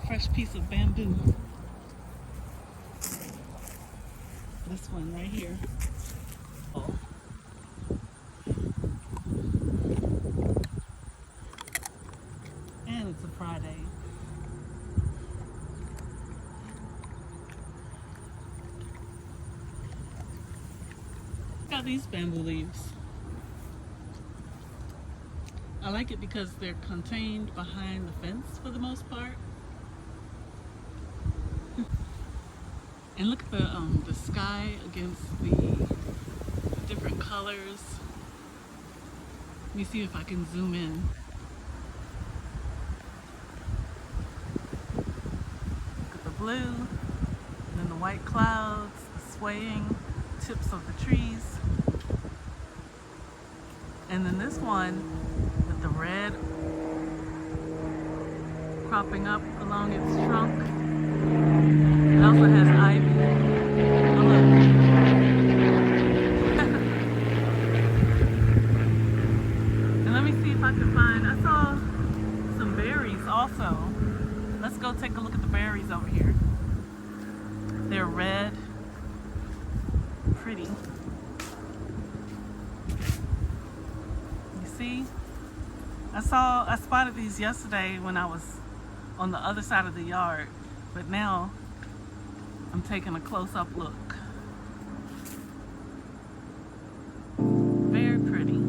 fresh piece of bamboo. This one right here. Oh. And it's a Friday. Got these bamboo leaves. I like it because they're contained behind the fence for the most part. And look at the sky against the different colors. Let me see if I can zoom in. Look at the blue, and then the white clouds, the swaying tips of the trees. And then this one with the red cropping up along its trunk. It also has ivy. Oh, look. And let me see if I can find, I saw some berries also. Let's go take a look at the berries over here. They're red. Pretty. You see? I spotted these yesterday when I was on the other side of the yard, but now I'm taking a close-up look. Very pretty.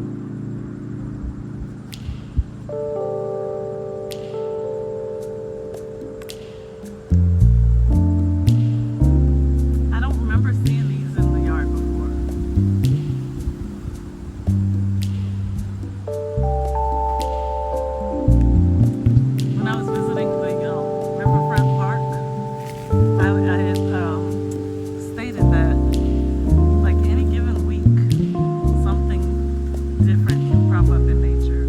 I don't remember seeing these in the yard before. When I was visiting the Riverfront Park, I had stated that like any given week, something different can crop up in nature.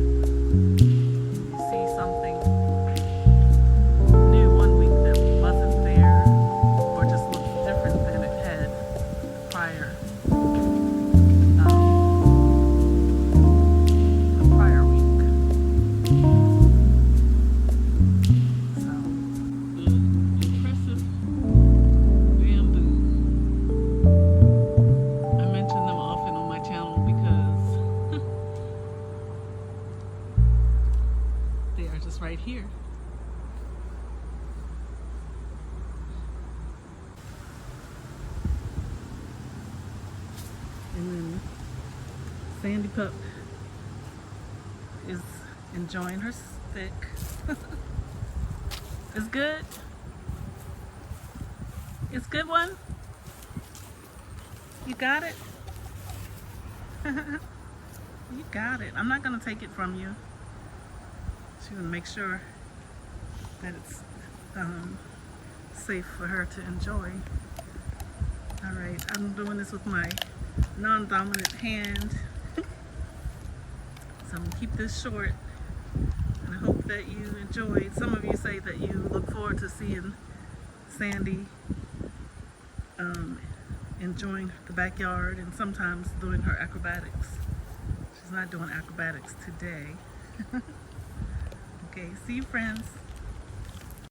You see something new one week that wasn't there, or just looks different than it had the prior week. So, impressive bamboo. I mention them often on my channel because they are just right here. And then Sandy Pup is enjoying her stick. It's good. It's a good one. You got it. You got it. I'm not gonna take it from you. Just gonna make sure that it's safe for her to enjoy. All right, I'm doing this with my non-dominant hand. So I'm gonna keep this short, and I hope that you enjoyed. Some of you say that you look forward to seeing Sandy enjoying the backyard and sometimes doing her acrobatics. She's not doing acrobatics today. Okay, see you, friends.